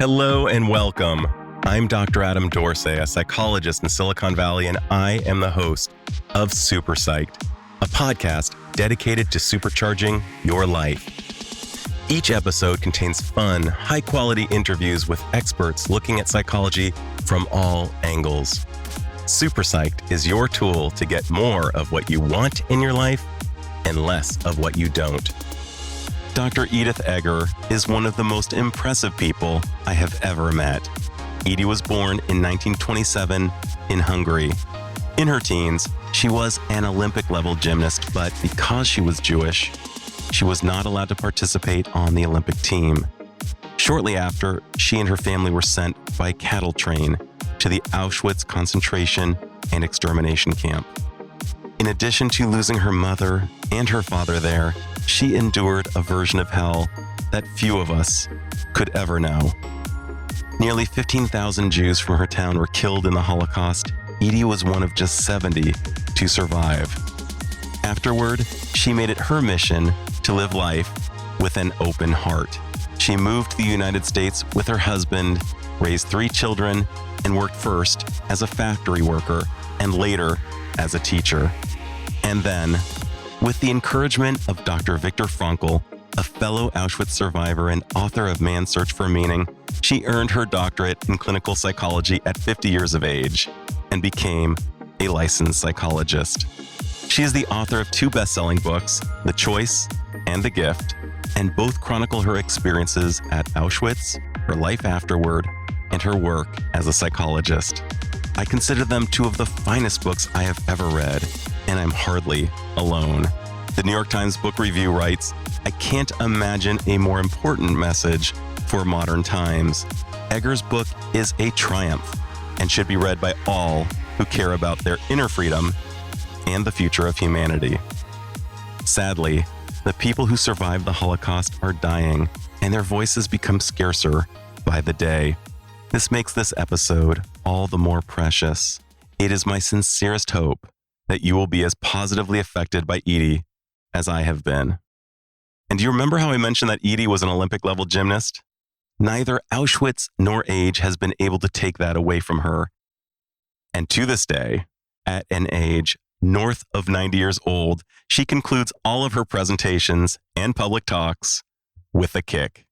Hello and welcome. I'm Dr. Adam Dorsey, a psychologist in Silicon Valley, and I am the host of Super Psyched, a podcast dedicated to supercharging your life. Each episode contains fun, high-quality interviews with experts looking at psychology from all angles. Super Psyched is your tool to get more of what you want in your life and less of what you don't. Dr. Edith Eger is one of the most impressive people I have ever met. Edie was born in 1927 in Hungary. In her teens, she was an Olympic-level gymnast, but because she was Jewish, she was not allowed to participate on the Olympic team. Shortly after, she and her family were sent by cattle train to the Auschwitz concentration and extermination camp. In addition to losing her mother and her father there, she endured a version of hell that few of us could ever know. Nearly 15,000 Jews from her town were killed in the Holocaust. Edie was one of just 70 to survive. Afterward, she made it her mission to live life with an open heart. She moved to the United States with her husband, raised 3 children, and worked first as a factory worker and later as a teacher. And then, with the encouragement of Dr. Viktor Frankl, a fellow Auschwitz survivor and author of Man's Search for Meaning, she earned her doctorate in clinical psychology at 50 years of age and became a licensed psychologist. She is the author of 2 best-selling books, The Choice and The Gift, and both chronicle her experiences at Auschwitz, her life afterward, and her work as a psychologist. I consider them 2 of the finest books I have ever read, and I'm hardly alone. The New York Times Book Review writes, "I can't imagine a more important message for modern times. Eger's book is a triumph and should be read by all who care about their inner freedom and the future of humanity." Sadly, the people who survived the Holocaust are dying, and their voices become scarcer by the day. This makes this episode all the more precious. It is my sincerest hope that you will be as positively affected by Edie as I have been. And do you remember how I mentioned that Edie was an Olympic-level gymnast? Neither Auschwitz nor age has been able to take that away from her. And to this day, at an age north of 90 years old, she concludes all of her presentations and public talks with a kick.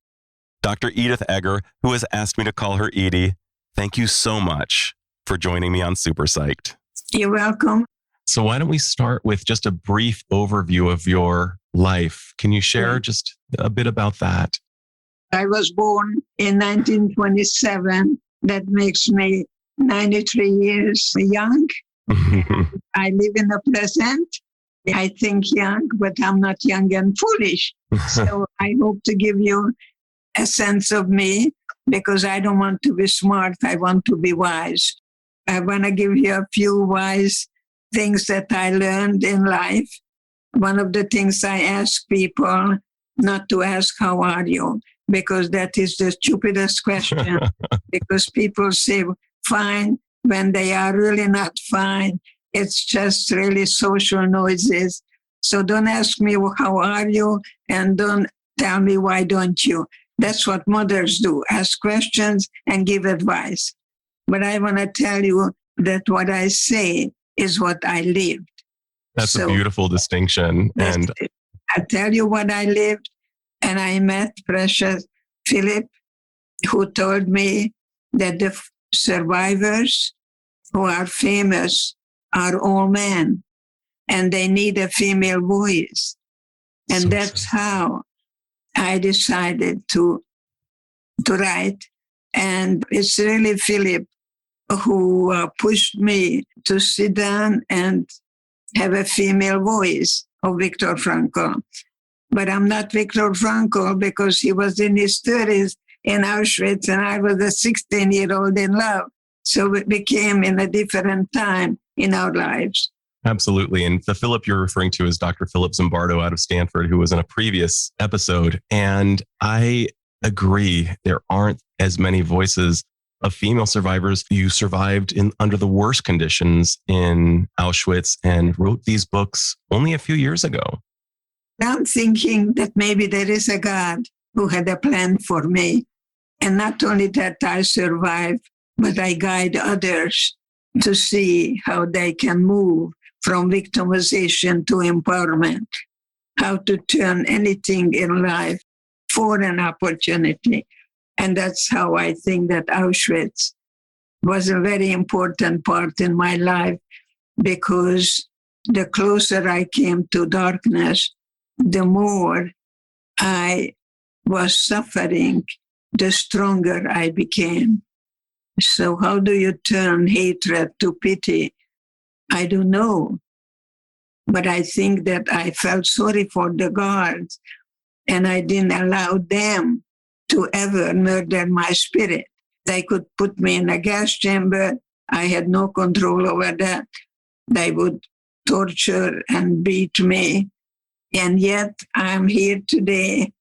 Dr. Edith Eger, who has asked me to call her Edie, thank you so much for joining me on Super Psyched. You're welcome. So why don't we start with just a brief overview of your life? Can you share just a bit about that? I was born in 1927. That makes me 93 years young. I live in the present. I think young, but I'm not young and foolish. So I hope to give you a sense of me, because I don't want to be smart. I want to be wise. I want to give you a few wise things that I learned in life. One of the things I ask people not to ask, how are you? Because that is the stupidest question. Because people say fine when they are really not fine. It's just really social noises. So don't ask me, how are you? And don't tell me, why don't you? That's what mothers do, ask questions and give advice. But I want to tell you that what I say is what I lived. That's a beautiful distinction. And I tell you what I lived, and I met precious Philip, who told me that the survivors who are famous are all men, and they need a female voice. And that's how I decided to write. And it's really Philip who pushed me to sit down and have a female voice of Viktor Frankl. But I'm not Viktor Frankl because he was in his 30s in Auschwitz and I was a 16-year-old in love. So it became in a different time in our lives. Absolutely. And the Philip you're referring to is Dr. Philip Zimbardo out of Stanford, who was in a previous episode. And I agree, there aren't as many voices of female survivors. You survived under the worst conditions in Auschwitz and wrote these books only a few years ago. I'm thinking that maybe there is a God who had a plan for me. And not only that I survive, but I guide others to see how they can move from victimization to empowerment, how to turn anything in life for an opportunity. And that's how I think that Auschwitz was a very important part in my life, because the closer I came to darkness, the more I was suffering, the stronger I became. So how do you turn hatred to pity? I don't know. But I think that I felt sorry for the guards, and I didn't allow them to ever murder my spirit. They could put me in a gas chamber. I had no control over that. They would torture and beat me. And yet I'm here today.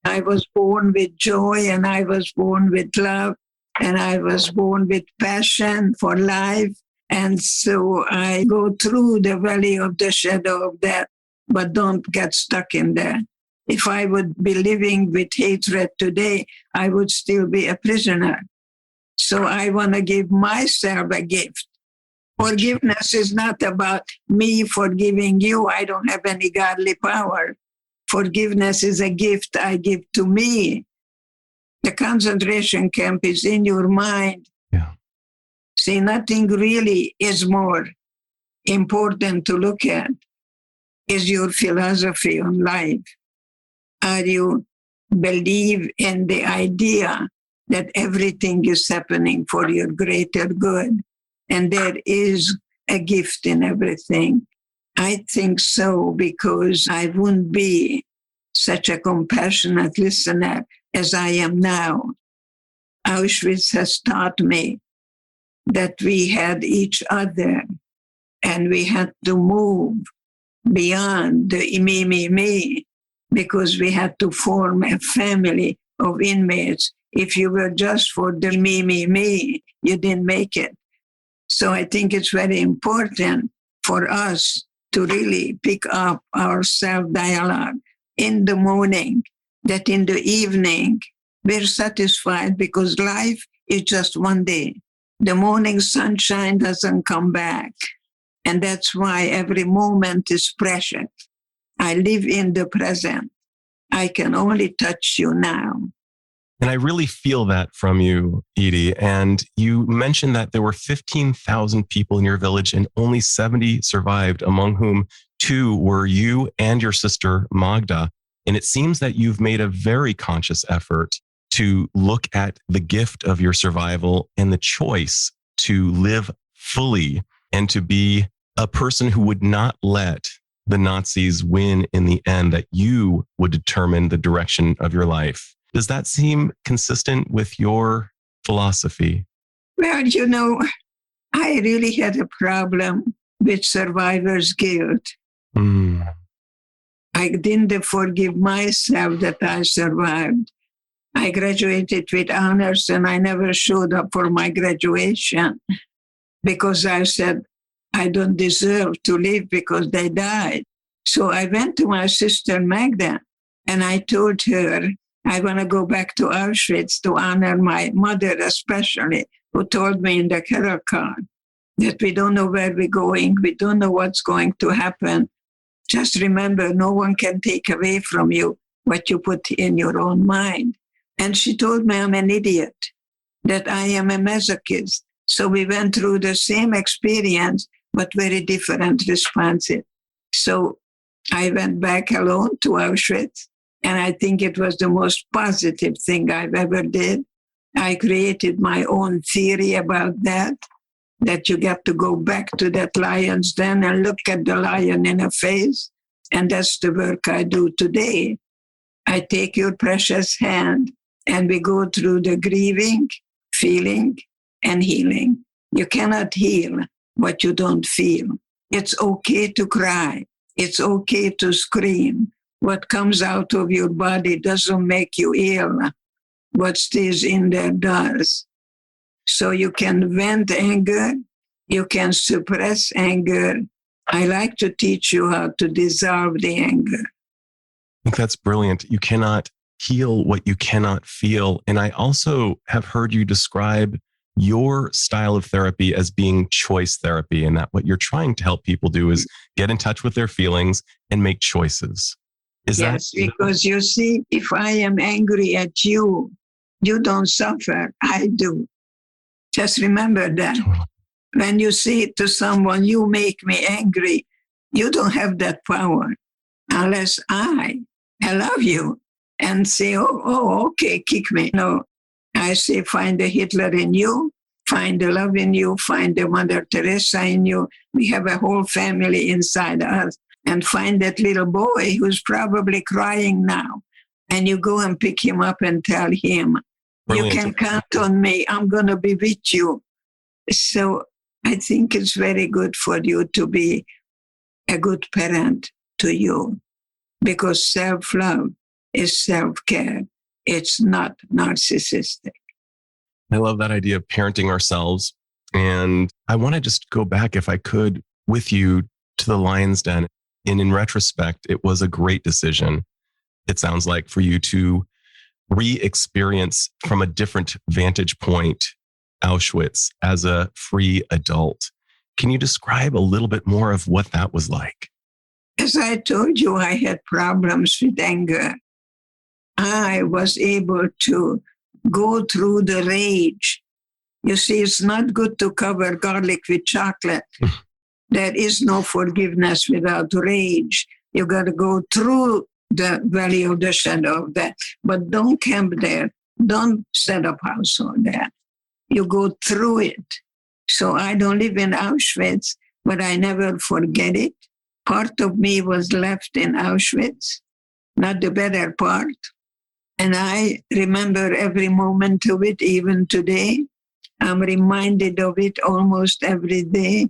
I was born with joy, and I was born with love, and I was born with passion for life. And so I go through the valley of the shadow of death, but don't get stuck in there. If I would be living with hatred today, I would still be a prisoner. So I want to give myself a gift. Forgiveness is not about me forgiving you. I don't have any godly power. Forgiveness is a gift I give to me. The concentration camp is in your mind. Yeah. See, nothing really is more important to look at is your philosophy on life. Are you believe in the idea that everything is happening for your greater good, and there is a gift in everything? I think so, because I wouldn't be such a compassionate listener as I am now. Auschwitz has taught me that we had each other, and we had to move beyond the me, because we had to form a family of inmates. If you were just for the me, you didn't make it. So I think it's very important for us to really pick up our self-dialogue in the morning, that in the evening we're satisfied, because life is just one day. The morning sunshine doesn't come back. And that's why every moment is precious. I live in the present. I can only touch you now. And I really feel that from you, Edie. And you mentioned that there were 15,000 people in your village and only 70 survived, among whom 2 were you and your sister, Magda. And it seems that you've made a very conscious effort to look at the gift of your survival and the choice to live fully and to be a person who would not let the Nazis win in the end, that you would determine the direction of your life. Does that seem consistent with your philosophy? Well, I really had a problem with survivor's guilt. I didn't forgive myself that I survived. I graduated with honors, and I never showed up for my graduation because I said, I don't deserve to live because they died. So I went to my sister Magda, and I told her, I want to go back to Auschwitz to honor my mother, especially, who told me in the carol car that we don't know where we're going. We don't know what's going to happen. Just remember, no one can take away from you what you put in your own mind. And she told me I'm an idiot, that I am a masochist. So we went through the same experience, but very different responses. So I went back alone to Auschwitz, and I think it was the most positive thing I've ever did. I created my own theory about that you got to go back to that lion's den and look at the lion in the face. And that's the work I do today. I take your precious hand, and we go through the grieving, feeling, and healing. You cannot heal what you don't feel. It's okay to cry. It's okay to scream. What comes out of your body doesn't make you ill. What stays in there does. So you can vent anger. You can suppress anger. I like to teach you how to dissolve the anger. I think that's brilliant. You cannot heal what you cannot feel. And I also have heard you describe your style of therapy as being choice therapy, and that what you're trying to help people do is get in touch with their feelings and make choices. Yes, because you see, if I am angry at you, you don't suffer. I do. Just remember that. When you say to someone, you make me angry, you don't have that power unless I love you and say, okay, kick me. No, I say, find the Hitler in you, find the love in you, find the Mother Teresa in you. We have a whole family inside us. And find that little boy who's probably crying now. And you go and pick him up and tell him, Brilliant. You can count on me. I'm going to be with you. So I think it's very good for you to be a good parent to you, because self-love is self-care. It's not narcissistic. I love that idea of parenting ourselves. And I want to just go back, if I could, with you to the Lion's Den. And in retrospect, it was a great decision. It sounds like for you to re-experience from a different vantage point Auschwitz as a free adult. Can you describe a little bit more of what that was like? As I told you, I had problems with anger. I was able to go through the rage. You see, it's not good to cover garlic with chocolate. There is no forgiveness without rage. You got to go through the valley of the shadow of death. But don't camp there. Don't set up household there. You go through it. So I don't live in Auschwitz, but I never forget it. Part of me was left in Auschwitz, not the better part. And I remember every moment of it, even today. I'm reminded of it almost every day.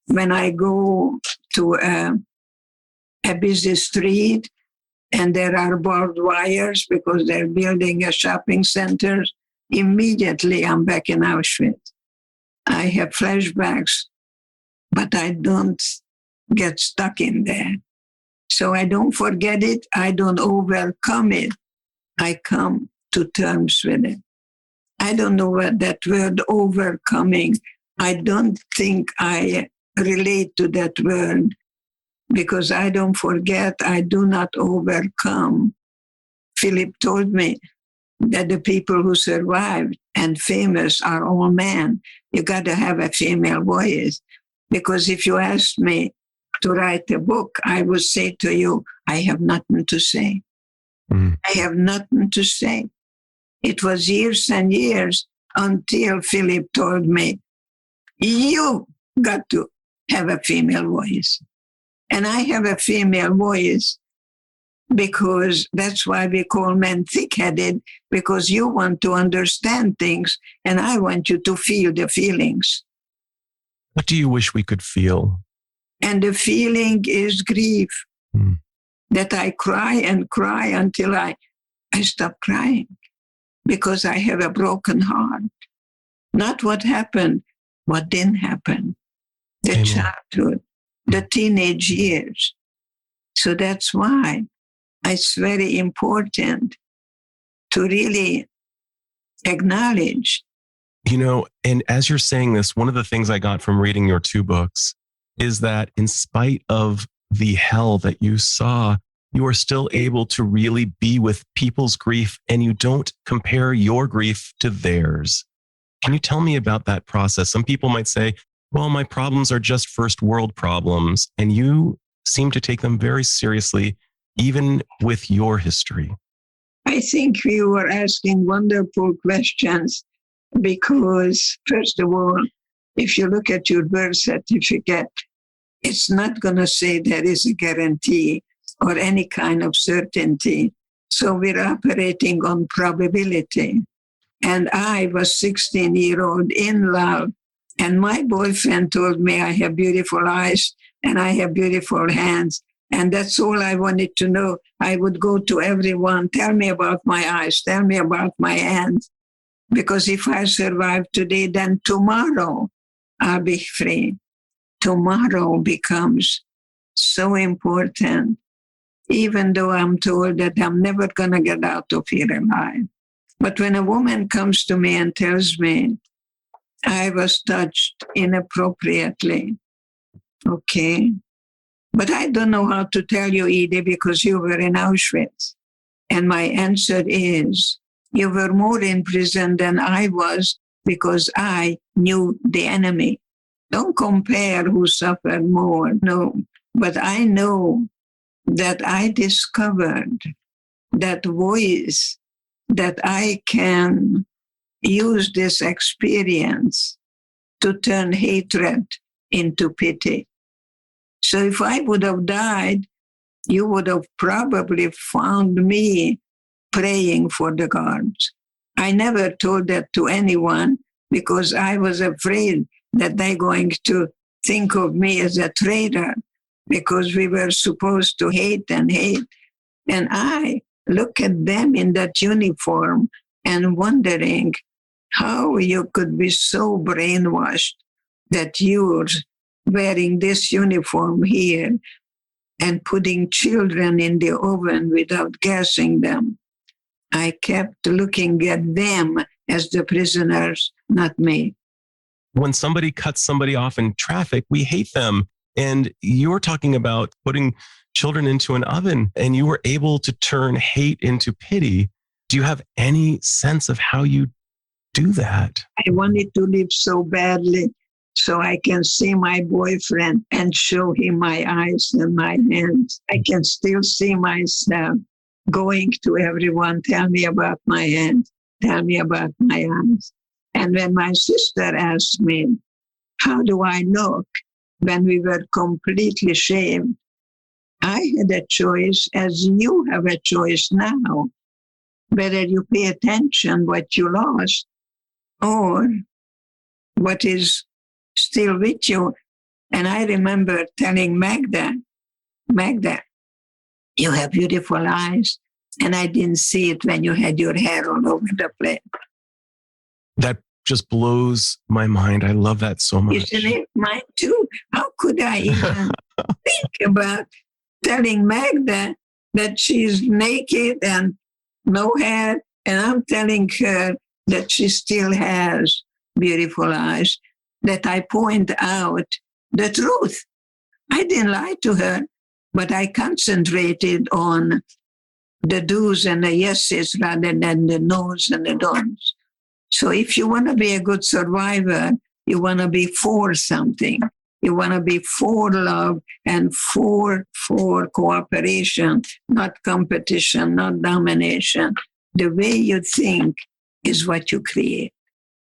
When I go to a busy street and there are barbed wires because they're building a shopping center, immediately I'm back in Auschwitz. I have flashbacks, but I don't get stuck in there. So I don't forget it. I don't overcome it. I come to terms with it. I don't know what that word overcoming, I don't think I relate to that word, because I don't forget, I do not overcome. Philip told me that the people who survived and famous are all men. You got to have a female voice, because if you asked me to write a book, I would say to you, I have nothing to say. I have nothing to say. It was years and years until Philip told me, you got to have a female voice. And I have a female voice because that's why we call men thick-headed, because you want to understand things and I want you to feel the feelings. What do you wish we could feel? And the feeling is grief. That I cry and cry until I stop crying, because I have a broken heart. Not what happened, what didn't happen. The Amen. Childhood, the teenage years. So that's why it's very important to really acknowledge. You know, and as you're saying this, one of the things I got from reading your two books is that in spite of the hell that you saw, you are still able to really be with people's grief, and you don't compare your grief to theirs. Can you tell me about that process? Some people might say, well, my problems are just first world problems. And you seem to take them very seriously, even with your history. I think you were asking wonderful questions because, first of all, if you look at your birth certificate, it's not going to say there is a guarantee or any kind of certainty. So we're operating on probability. And I was 16-year-old in love. And my boyfriend told me I have beautiful eyes and I have beautiful hands. And that's all I wanted to know. I would go to everyone, tell me about my eyes, tell me about my hands. Because if I survive today, then tomorrow I'll be free. Tomorrow becomes so important. even though I'm told that I'm never going to get out of here alive. But when a woman comes to me and tells me, I was touched inappropriately, okay, but I don't know how to tell you, Edie, because you were in Auschwitz. And my answer is, you were more in prison than I was because I knew the enemy. Don't compare who suffered more, no. But I know that I discovered that voice, that I can use this experience to turn hatred into pity. So if I would have died, you would have probably found me praying for the guards. I never told that to anyone because I was afraid that they're going to think of me as a traitor because we were supposed to hate and hate. And I look at them in that uniform and wondering how you could be so brainwashed that you're wearing this uniform here and putting children in the oven without gassing them. I kept looking at them as the prisoners, not me. When somebody cuts somebody off in traffic, we hate them. And you're talking about putting children into an oven, and you were able to turn hate into pity. Do you have any sense of how you do that? I wanted to live so badly so I can see my boyfriend and show him my eyes and my hands. I can still see myself going to everyone, tell me about my hands, tell me about my eyes. And when my sister asked me, how do I look when we were completely shaved? I had a choice, as you have a choice now, whether you pay attention what you lost or what is still with you. And I remember telling Magda, you have beautiful eyes, and I didn't see it when you had your hair all over the place. That just blows my mind. I love that so much. Isn't it? Mine too. How could I even think about telling Magda that she's naked and no hair, and I'm telling her that she still has beautiful eyes, that I point out the truth. I didn't lie to her, but I concentrated on the do's and the yeses rather than the no's and the don'ts. So if you want to be a good survivor, you want to be for something. You want to be for love and for cooperation, not competition, not domination. The way you think is what you create.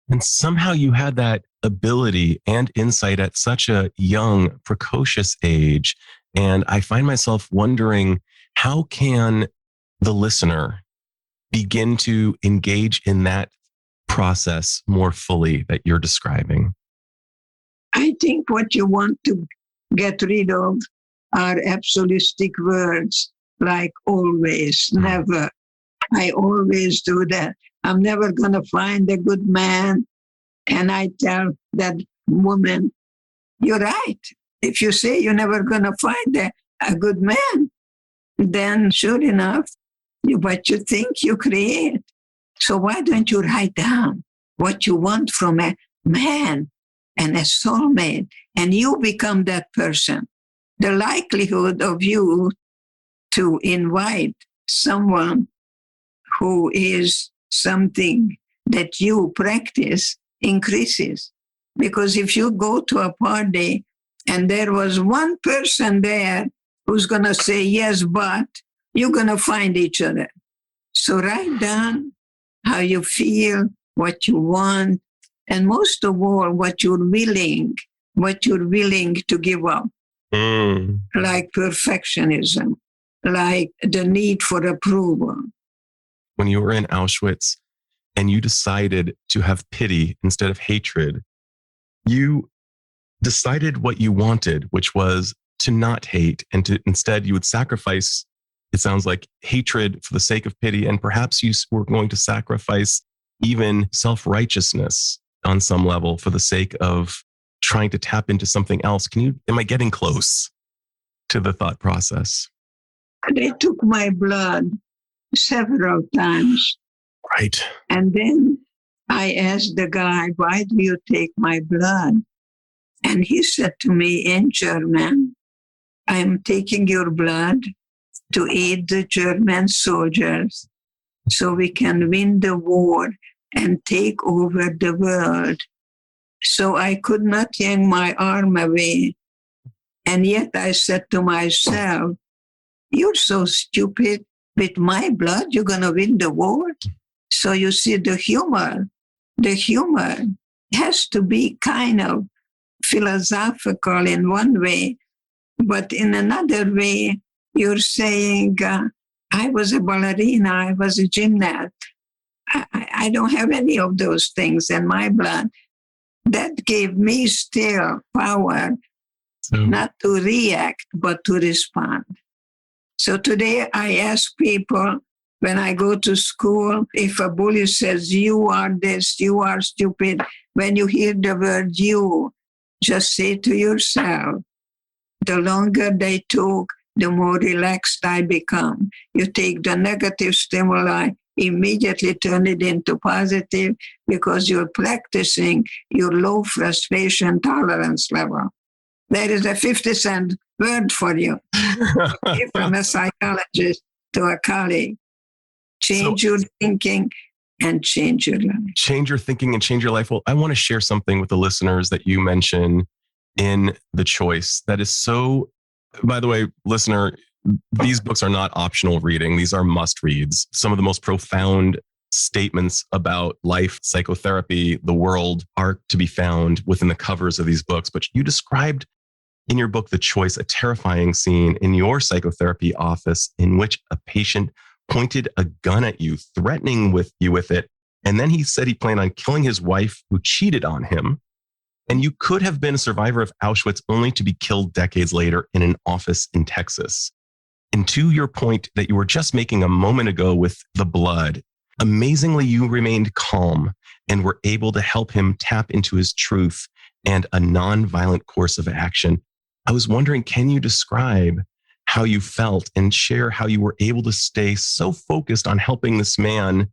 And somehow you had that ability and insight at such a young, precocious age. And I find myself wondering, how can the listener begin to engage in that process more fully that you're describing? I think what you want to get rid of are absolutistic words like always, never. I always do that. I'm never going to find a good man. And I tell that woman, you're right. If you say you're never going to find a good man, then sure enough, what you think you create. So why don't you write down what you want from a man and a soulmate, and you become that person? The likelihood of you to invite someone who is something that you practice increases. Because if you go to a party and there was one person there who's going to say yes, but you're going to find each other. So write down how you feel, what you want, and most of all, what you're willing to give up. Like perfectionism, like the need for approval. When you were in Auschwitz and you decided to have pity instead of hatred, you decided what you wanted, which was to not hate, and to instead you would sacrifice, it sounds like, hatred for the sake of pity. And perhaps you were going to sacrifice even self-righteousness on some level for the sake of trying to tap into something else. Am I getting close to the thought process? They took my blood several times. Right. And then I asked the guy, why do you take my blood? And he said to me in German, I'm taking your blood to aid the German soldiers so we can win the war and take over the world. So I could not yank my arm away. And yet I said to myself, you're so stupid. With my blood, you're going to win the war? So you see the humor has to be kind of philosophical in one way, but in another way, you're saying, I was a ballerina, I was a gymnast. I don't have any of those things in my blood. That gave me still power, not to react, but to respond. So today I ask people, when I go to school, if a bully says, you are this, you are stupid, when you hear the word you, just say to yourself, the longer they talk, the more relaxed I become. You take the negative stimuli, immediately turn it into positive because you're practicing your low frustration tolerance level. There is a 50-cent word for you from a psychologist to a colleague. Change your thinking and change your life. Change your thinking and change your life. Well, I want to share something with the listeners that you mention in The Choice that is so, by the way, listener, these books are not optional reading. These are must reads. Some of the most profound statements about life, psychotherapy, the world are to be found within the covers of these books. But you described in your book, The Choice, a terrifying scene in your psychotherapy office in which a patient pointed a gun at you, threatening you with it. And then he said he planned on killing his wife who cheated on him. And you could have been a survivor of Auschwitz only to be killed decades later in an office in Texas. And to your point that you were just making a moment ago with the blood, amazingly, you remained calm and were able to help him tap into his truth and a nonviolent course of action. I was wondering, can you describe how you felt and share how you were able to stay so focused on helping this man?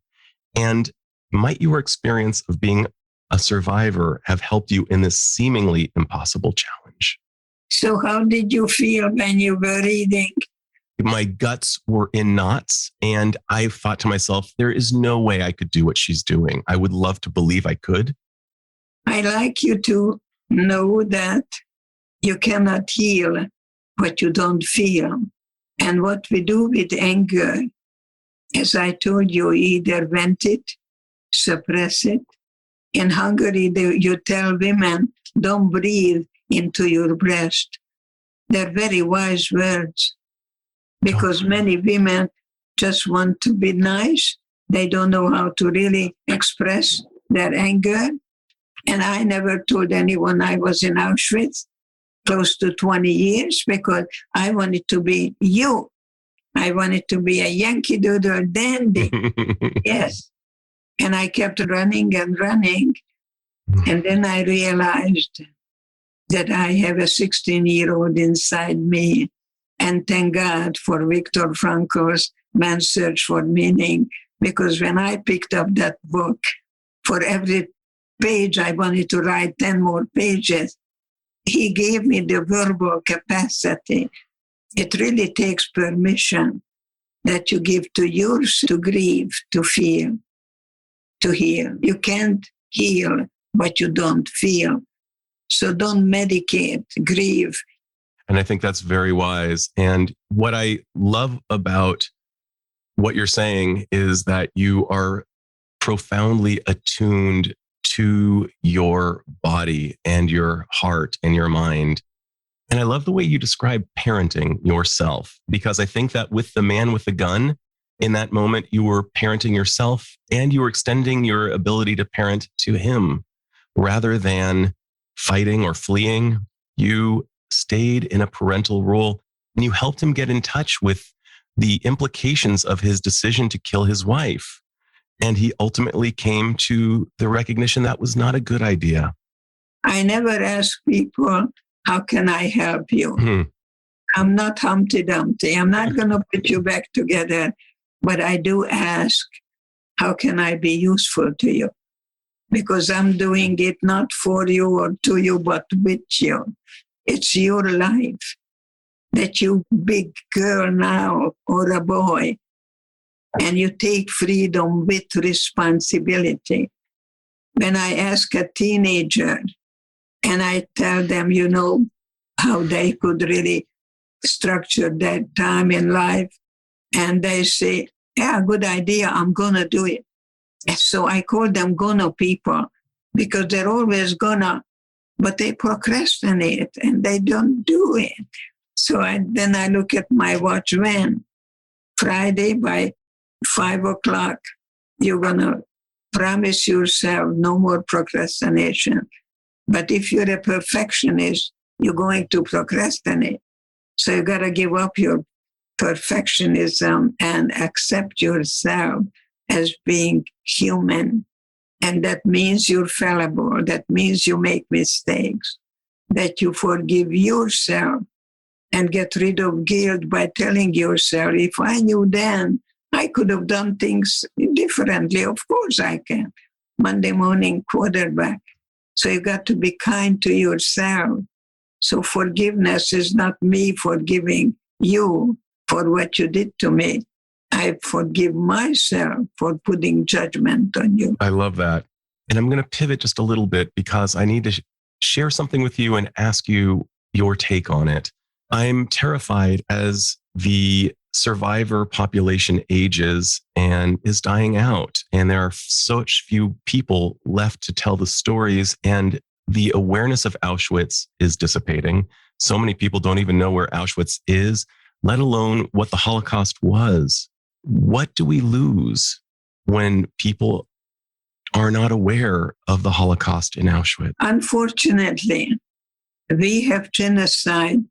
And might your experience of being a survivor have helped you in this seemingly impossible challenge? So how did you feel when you were reading? My guts were in knots, and I thought to myself, there is no way I could do what she's doing. I would love to believe I could. I like you to know that you cannot heal what you don't feel. And what we do with anger, as I told you, either vent it, suppress it. In Hungary, you tell women, don't breathe into your breast. They're very wise words because many women just want to be nice. They don't know how to really express their anger. And I never told anyone I was in Auschwitz close to 20 years because I wanted to be you. I wanted to be a Yankee Doodle dandy. Yes. And I kept running and running. And then I realized that I have a 16-year-old inside me. And thank God for Viktor Frankl's Man's Search for Meaning, because when I picked up that book, for every page I wanted to write 10 more pages. He gave me the verbal capacity. It really takes permission that you give to yours to grieve, to feel, to heal. You can't heal what you don't feel. So don't medicate, grieve. And I think that's very wise. And what I love about what you're saying is that you are profoundly attuned to your body and your heart and your mind. And I love the way you describe parenting yourself, because I think that with the man with the gun, in that moment, you were parenting yourself and you were extending your ability to parent to him rather than fighting or fleeing. You stayed in a parental role and you helped him get in touch with the implications of his decision to kill his wife. And he ultimately came to the recognition that was not a good idea. I never ask people, how can I help you? I'm not Humpty Dumpty. I'm not going to put you back together, but I do ask, how can I be useful to you? Because I'm doing it not for you or to you, but with you. It's your life. That you big girl now or a boy, and you take freedom with responsibility. When I ask a teenager and I tell them, how they could really structure their time in life, and they say, yeah, good idea, I'm going to do it. So I call them gonna people because they're always gonna, but they procrastinate and they don't do it. So then I look at my watch, when Friday by 5:00, you're going to promise yourself no more procrastination. But if you're a perfectionist, you're going to procrastinate. So you got to give up your perfectionism and accept yourself as being human. And that means you're fallible. That means you make mistakes, that you forgive yourself and get rid of guilt by telling yourself, if I knew then, I could have done things differently. Of course I can. Monday morning quarterback. So you got to be kind to yourself. So forgiveness is not me forgiving you for what you did to me. I forgive myself for putting judgment on you. I love that. And I'm going to pivot just a little bit because I need to share something with you and ask you your take on it. I'm terrified as the survivor population ages and is dying out. And there are such few people left to tell the stories, and the awareness of Auschwitz is dissipating. So many people don't even know where Auschwitz is, let alone what the Holocaust was. What do we lose when people are not aware of the Holocaust in Auschwitz? Unfortunately, we have genocide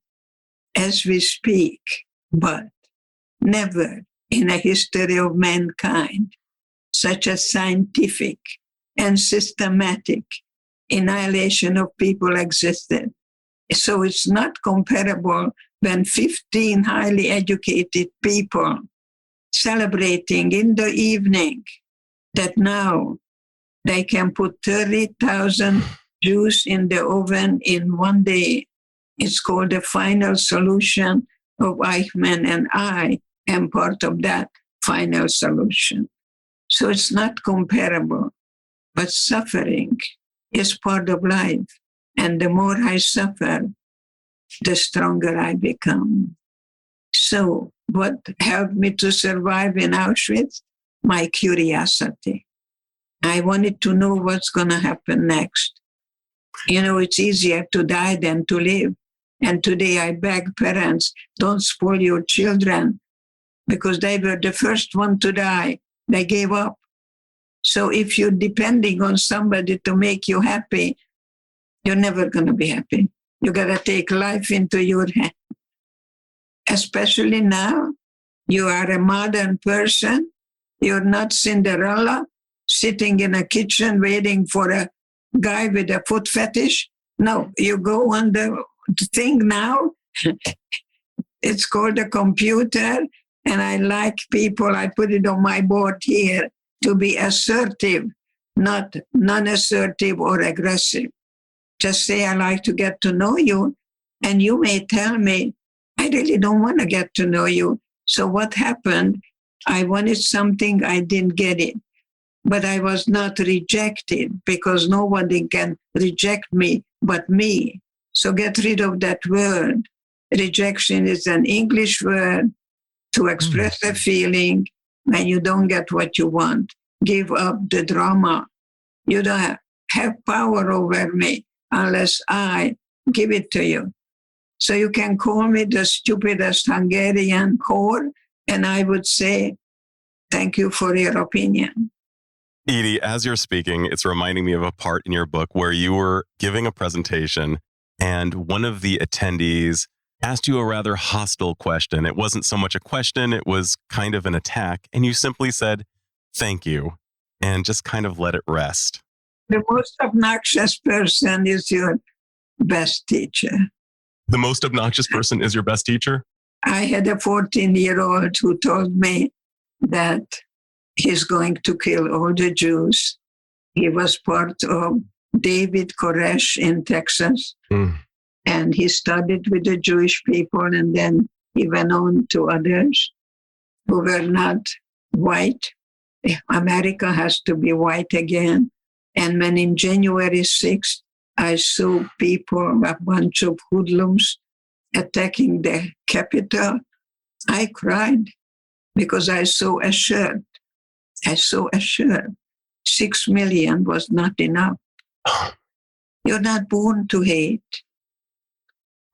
as we speak, but never in a history of mankind such a scientific and systematic annihilation of people existed. So it's not comparable when 15 highly educated people celebrating in the evening that now they can put 30,000 Jews in the oven in one day. It's called the final solution of Eichmann, and I am part of that final solution. So it's not comparable, but suffering is part of life. And the more I suffer, the stronger I become. So what helped me to survive in Auschwitz? My curiosity. I wanted to know what's going to happen next. It's easier to die than to live. And today I beg parents, don't spoil your children, because they were the first one to die. They gave up. So if you're depending on somebody to make you happy, you're never going to be happy. You got to take life into your hand. Especially now, you are a modern person. You're not Cinderella sitting in a kitchen waiting for a guy with a foot fetish. No, you go on the thing now. It's called a computer. And I like people, I put it on my board here, to be assertive, not non-assertive or aggressive. Just say, I like to get to know you. And you may tell me, I really don't want to get to know you. So what happened? I wanted something, I didn't get it. But I was not rejected, because nobody can reject me but me. So get rid of that word. Rejection is an English word to express a feeling when you don't get what you want. Give up the drama. You don't have power over me unless I give it to you. So you can call me the stupidest Hungarian whore, and I would say, thank you for your opinion. Edie, as you're speaking, it's reminding me of a part in your book where you were giving a presentation and one of the attendees asked you a rather hostile question. It wasn't so much a question, it was kind of an attack. And you simply said, thank you, and just kind of let it rest. The most obnoxious person is your best teacher. The most obnoxious person is your best teacher? I had a 14-year-old who told me that he's going to kill all the Jews. He was part of David Koresh in Texas. And he studied with the Jewish people, and then he went on to others who were not white. America has to be white again. And when in January 6th, I saw people, a bunch of hoodlums, attacking the Capitol, I cried because I saw a shirt. 6 million was not enough. You're not born to hate.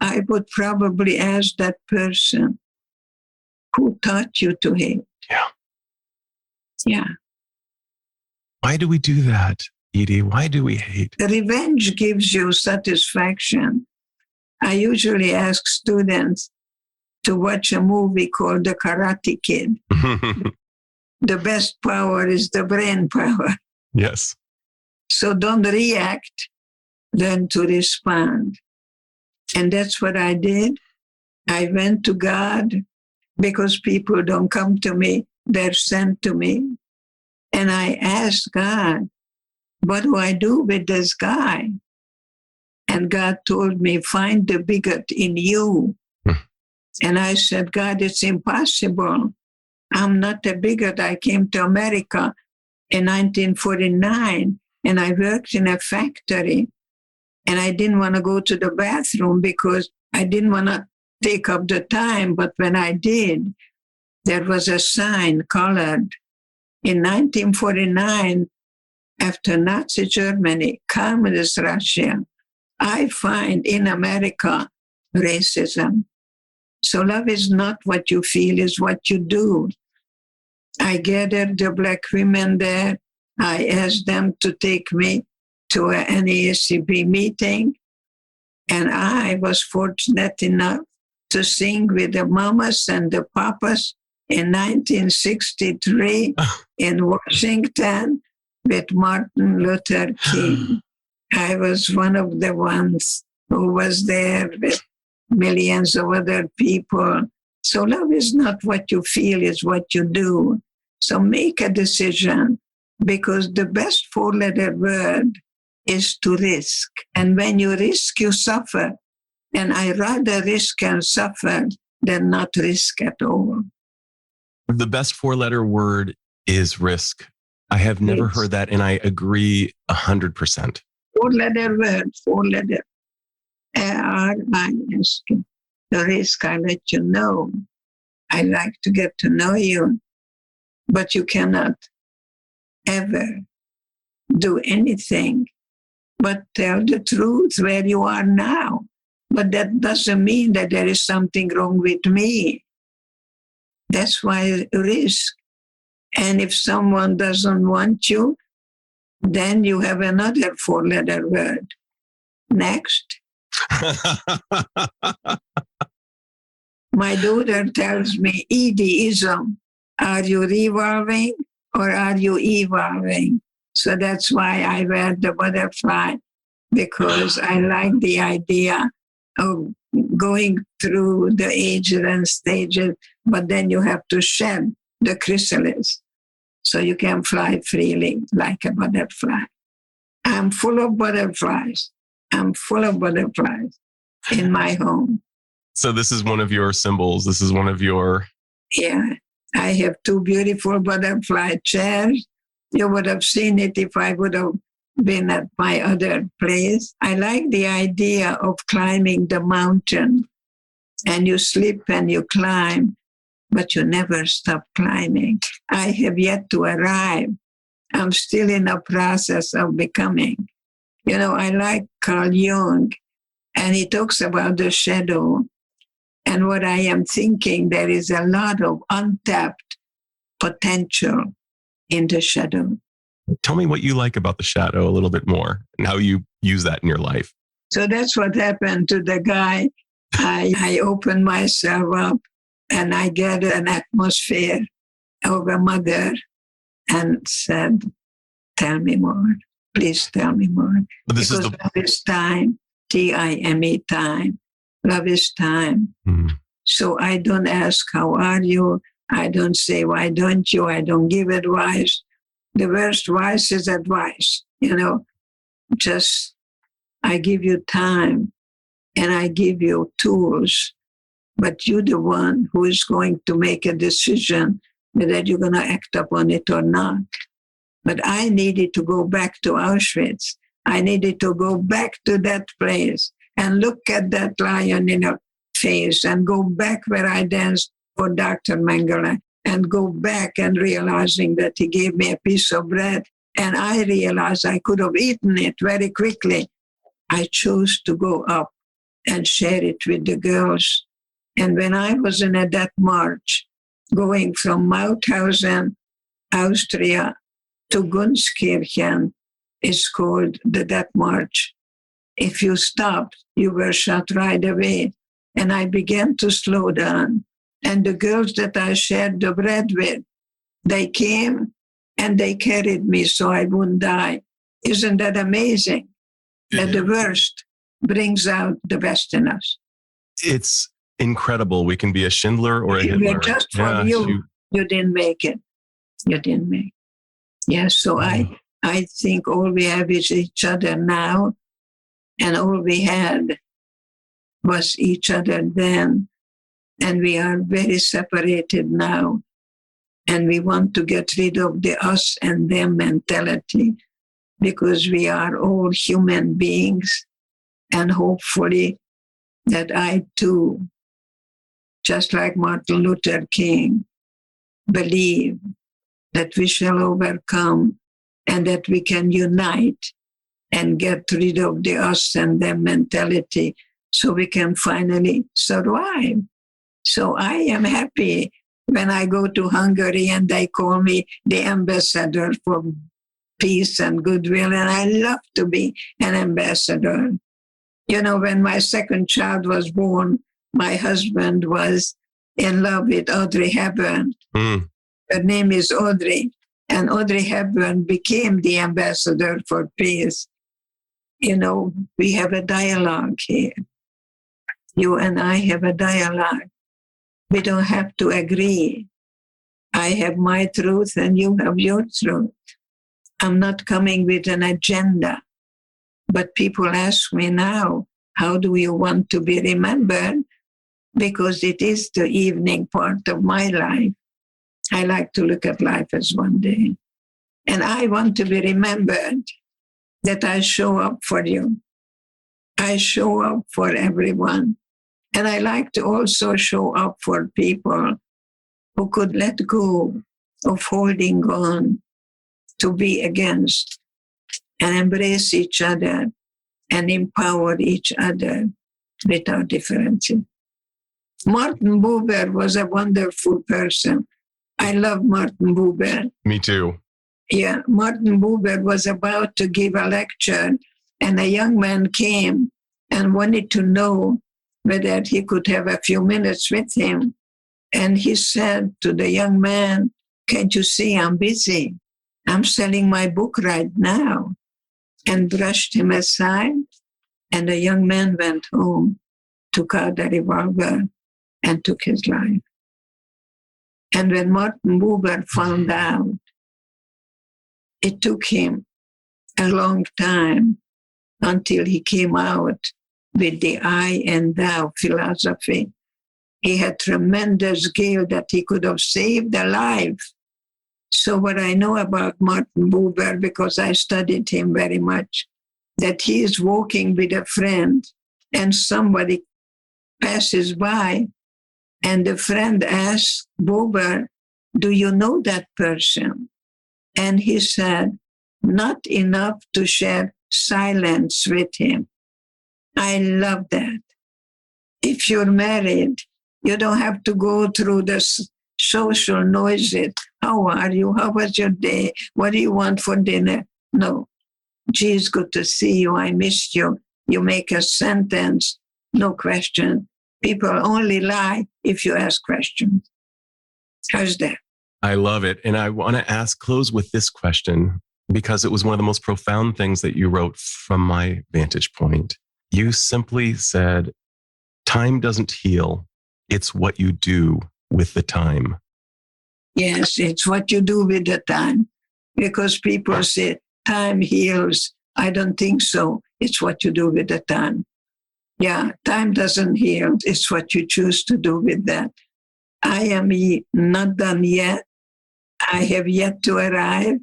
I would probably ask that person who taught you to hate. Yeah. Why do we do that, Edie? Why do we hate? The revenge gives you satisfaction. I usually ask students to watch a movie called The Karate Kid. The best power is the brain power. Yes. So don't react, learn to respond. And that's what I did. I went to God because people don't come to me, they're sent to me. And I asked God, what do I do with this guy? And God told me, find the bigot in you. And I said, God, it's impossible. I'm not a bigot. I came to America in 1949 and I worked in a factory. And I didn't want to go to the bathroom because I didn't want to take up the time. But when I did, there was a sign colored. In 1949, after Nazi Germany, communist Russia, I find in America racism. So love is not what you feel, is what you do. I gathered the Black women there. I asked them to take me to an NAACP meeting. And I was fortunate enough to sing with the mamas and the papas in 1963 in Washington with Martin Luther King. I was one of the ones who was there with millions of other people. So love is not what you feel, it's what you do. So make a decision, because the best four-letter word is to risk. And when you risk, you suffer. And I rather risk and suffer than not risk at all. The best four-letter word is risk. I have never heard that, and I agree 100%. Four-letter word, four-letter. R-I-S-K. The risk, I let you know. I like to get to know you, but you cannot ever do anything but tell the truth where you are now. But that doesn't mean that there is something wrong with me. That's why risk. And if someone doesn't want you, then you have another four-letter word. Next. My daughter tells me, Edieism, are you revolving or are you evolving? So that's why I wear the butterfly, because I like the idea of going through the ages and stages, but then you have to shed the chrysalis so you can fly freely like a butterfly. I'm full of butterflies. I'm full of butterflies in my home. So this is one of your symbols. This is one of your... Yeah, I have two beautiful butterfly chairs. You would have seen it if I would have been at my other place. I like the idea of climbing the mountain, and you slip and you climb, but you never stop climbing. I have yet to arrive. I'm still in a process of becoming. You know, I like Carl Jung, and he talks about the shadow. And what I am thinking, there is a lot of untapped potential in the shadow. Tell me what you like about the shadow a little bit more and how you use that in your life. So that's what happened to the guy. I opened myself up and I get an atmosphere of a mother and said, tell me more. Please tell me more. But this because is of this time, Time, Love is time. So I don't ask, how are you? I don't say, why don't you? I don't give advice. The worst advice is advice, just I give you time and I give you tools, but you're the one who is going to make a decision whether you're going to act upon it or not. But I needed to go back to Auschwitz. I needed to go back to that place and look at that lion in her face and go back where I danced for Dr. Mengele and go back and realizing that he gave me a piece of bread and I realized I could have eaten it very quickly. I chose to go up and share it with the girls. And when I was in a death march, going from Mauthausen, Austria, to Gunskirchen, is called the death march. If you stopped, you were shot right away. And I began to slow down. And the girls that I shared the bread with, they came and they carried me so I wouldn't die. Isn't that amazing? That the worst brings out the best in us. It's incredible. We can be a Schindler or a Hitler. Just for you didn't make it. You didn't make it. Yes, so I think all we have is each other now, and all we had was each other then, and we are very separated now, and we want to get rid of the us and them mentality because we are all human beings, and hopefully that I too, just like Martin Luther King, believe that we shall overcome and that we can unite and get rid of the us and them mentality so we can finally survive. So I am happy when I go to Hungary and they call me the ambassador for peace and goodwill, and I love to be an ambassador. When my second child was born, my husband was in love with Audrey Hepburn. Her name is Audrey, and Audrey Hepburn became the ambassador for peace. We have a dialogue here. You and I have a dialogue. We don't have to agree. I have my truth and you have your truth. I'm not coming with an agenda. But people ask me now, how do you want to be remembered? Because it is the evening part of my life. I like to look at life as one day. And I want to be remembered that I show up for you. I show up for everyone. And I like to also show up for people who could let go of holding on, to be against and embrace each other and empower each other without differences. Martin Buber was a wonderful person. I love Martin Buber. Me too. Yeah, Martin Buber was about to give a lecture, and a young man came and wanted to know whether he could have a few minutes with him. And he said to the young man, "Can't you see I'm busy? I'm selling my book right now," and brushed him aside. And the young man went home, took out a revolver, and took his life. And when Martin Buber found out, it took him a long time until he came out with the I and thou philosophy. He had tremendous skill that he could have saved a life. So what I know about Martin Buber, because I studied him very much, that he is walking with a friend and somebody passes by and the friend asks Buber, "Do you know that person?" And he said, "Not enough to share silence with him." I love that. If you're married, you don't have to go through the social noises. How are you? How was your day? What do you want for dinner? No. Geez, good to see you. I missed you. You make a sentence. No question. People only lie if you ask questions. How's that? I love it. And I want to close with this question, because it was one of the most profound things that you wrote from my vantage point. You simply said, Time doesn't heal. It's what you do with the time. Yes, it's what you do with the time. Because people say time heals. I don't think so. It's what you do with the time. Yeah, time doesn't heal. It's what you choose to do with that. I am not done yet. I have yet to arrive.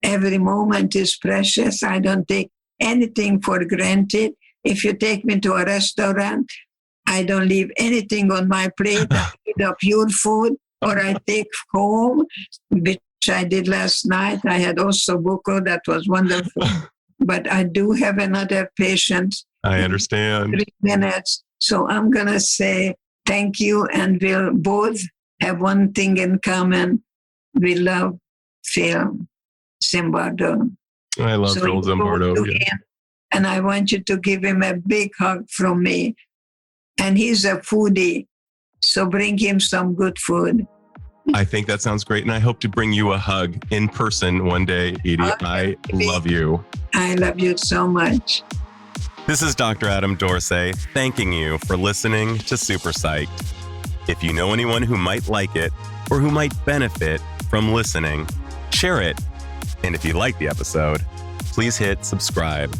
Every moment is precious. I don't take anything for granted. If you take me to a restaurant, I don't leave anything on my plate. I eat up your food, or I take home, which I did last night. I had also buco. That was wonderful. But I do have another patient. I understand. 3 minutes. So I'm going to say thank you. And we'll both have one thing in common. We love Phil Zimbardo. I love Phil Zimbardo. Yeah. And I want you to give him a big hug from me. And he's a foodie. So bring him some good food. I think that sounds great. And I hope to bring you a hug in person one day, Edie. I love you. I love you so much. This is Dr. Adam Dorsey thanking you for listening to Super Psyched. If you know anyone who might like it or who might benefit from listening, share it. And if you like the episode, please hit subscribe.